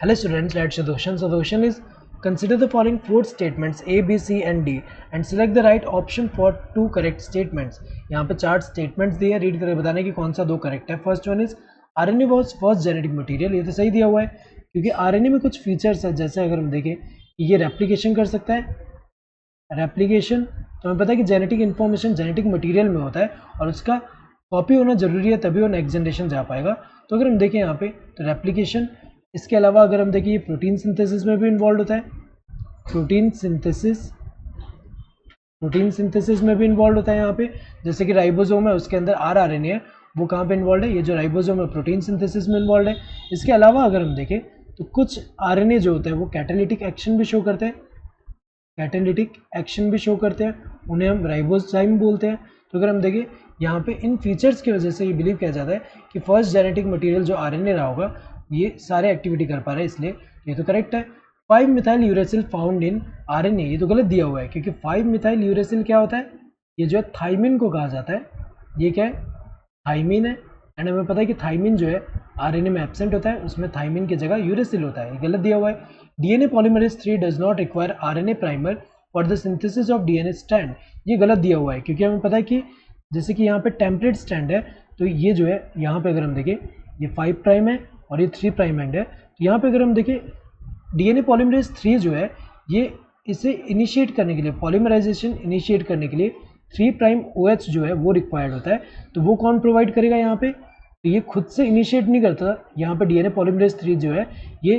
Hello students, let's see the question. So the question is, consider the following four statements A, B, C and D and select the right option for two correct statements. यहाँ पे चार statements दिए, read करके बताने की कौन सा दो करेक्ट है. First one is RNA was first genetic material. ये तो सही दिया हुआ है क्योंकि RNA में कुछ फीचर्स है, जैसे अगर हम देखें ये रेप्लिकेशन कर सकता है. रेप्लिकेशन तो हमें पता है कि जेनेटिक इन्फॉर्मेशन जेनेटिक मटेरियल में होता है और उसका कॉपी होना जरूरी है, तभी वो नेक्स्ट जनरेशन जा पाएगा. तो अगर हम देखें यहाँ पे तो रेप्लिकेशन. इसके अलावा अगर हम देखें ये प्रोटीन सिंथेसिस में भी इन्वॉल्व होता है. प्रोटीन सिंथेसिस में भी इन्वॉल्व होता है यहाँ पे. जैसे कि राइबोसोम है, उसके अंदर RNA है, वो कहाँ पे इन्वॉल्व है, ये जो राइबोसोम है प्रोटीन सिंथेसिस में इन्वॉल्व है. इसके अलावा अगर हम देखें तो कुछ RNA जो होते हैं वो कैटालिटिक एक्शन भी शो करते हैं. उन्हें हम राइबोजाइम बोलते हैं. तो अगर हम देखें यहाँ पे इन फीचर्स की वजह से ये बिलीव किया जाता है कि फर्स्ट जेनेटिक मटेरियल जो RNA रहा होगा ये सारे एक्टिविटी कर पा रहा है, इसलिए ये तो करेक्ट है. 5 methyl uracil found in RNA, ये तो गलत दिया हुआ है क्योंकि 5 मिथाइल यूरेसिल क्या होता है, ये जो है थाइमिन को कहा जाता है. ये क्या है, थाइमिन है. एंड हमें पता है कि थाइमिन जो है RNA में एब्सेंट होता है, उसमें थाइमिन की जगह यूरेसिल होता है. ये गलत दिया हुआ है. DNA polymerase 3 does not require RNA primer for the synthesis of DNA strand. ये गलत दिया हुआ है क्योंकि हमें पता है कि जैसे कि यहाँ पे टेम्पलेट स्ट्रैंड है, तो ये जो है यहाँ पे अगर हम देखें ये 5 प्राइम है और ये 3 प्राइम एंड है. तो यहाँ पे अगर हम देखें DNA polymerase 3 जो है ये इसे इनिशिएट करने के लिए, पॉलीमराइजेशन इनिशिएट करने के लिए 3 प्राइम OH जो है वो रिक्वायर्ड होता है. तो वो कौन प्रोवाइड करेगा यहाँ पे, तो ये खुद से इनिशिएट नहीं करता. यहाँ पे DNA polymerase 3 जो है ये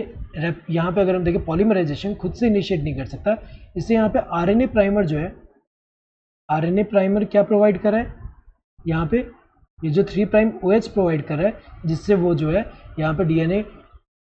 यहाँ पे अगर हम देखें पॉलीमराइजेशन खुद से इनिशिएट नहीं कर सकता. इससे यहाँ पे RNA प्राइमर जो है, RNA प्राइमर क्या प्रोवाइड कर रहा है, यहाँ पे ये जो 3 प्राइम OH प्रोवाइड कर रहा है, जिससे वो जो है यहाँ पे DNA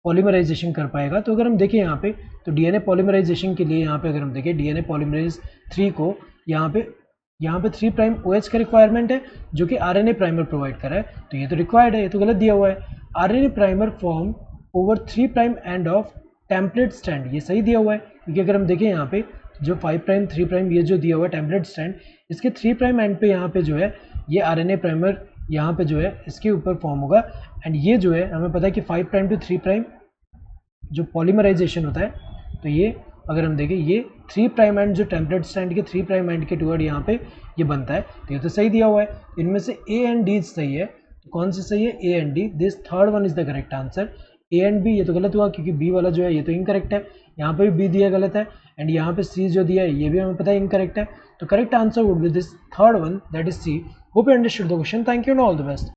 पॉलीमराइजेशन कर पाएगा. तो अगर हम देखें यहाँ पे तो DNA पॉलीमराइजेशन के लिए यहाँ पे अगर हम देखें DNA पॉलीमरेज 3 को यहाँ पे 3 प्राइम OH का रिक्वायरमेंट है जो कि RNA प्राइमर प्रोवाइड कर रहा है. तो ये तो रिक्वायर्ड है, ये तो गलत दिया हुआ है. RNA primer form over 3 prime end of template strand, ये सही दिया हुआ है क्योंकि अगर हम देखें यहाँ पे जो 5 प्राइम 3 प्राइम ये जो दिया हुआ है टेम्पलेट स्ट्रैंड, इसके 3 प्राइम एंड पे यहाँ पे जो है ये RNA प्राइमर यहाँ पे जो है इसके ऊपर फॉर्म होगा. एंड ये जो है हमें पता है कि 5 प्राइम टू 3 प्राइम जो पॉलीमराइजेशन होता है, तो ये अगर हम देखें ये 3 प्राइम एंड जो टेम्पलेट स्ट्रैंड के 3 प्राइम एंड के टुवर्ड यहाँ पे ये बनता है. तो ये तो सही दिया हुआ है. इनमें से A एंड D सही है. तो कौन सी सही है, A and D. This third one is the correct answer. A and B ये तो गलत हुआ क्योंकि B वाला जो है ये तो इनकरेक्ट है. यहाँ पे भी B दिया गलत है एंड यहाँ पे C जो दिया है ये भी हमें पता है इनकरेक्ट है. तो correct answer would be this third one, that is C. Hope you understood the question. Thank you and all the best.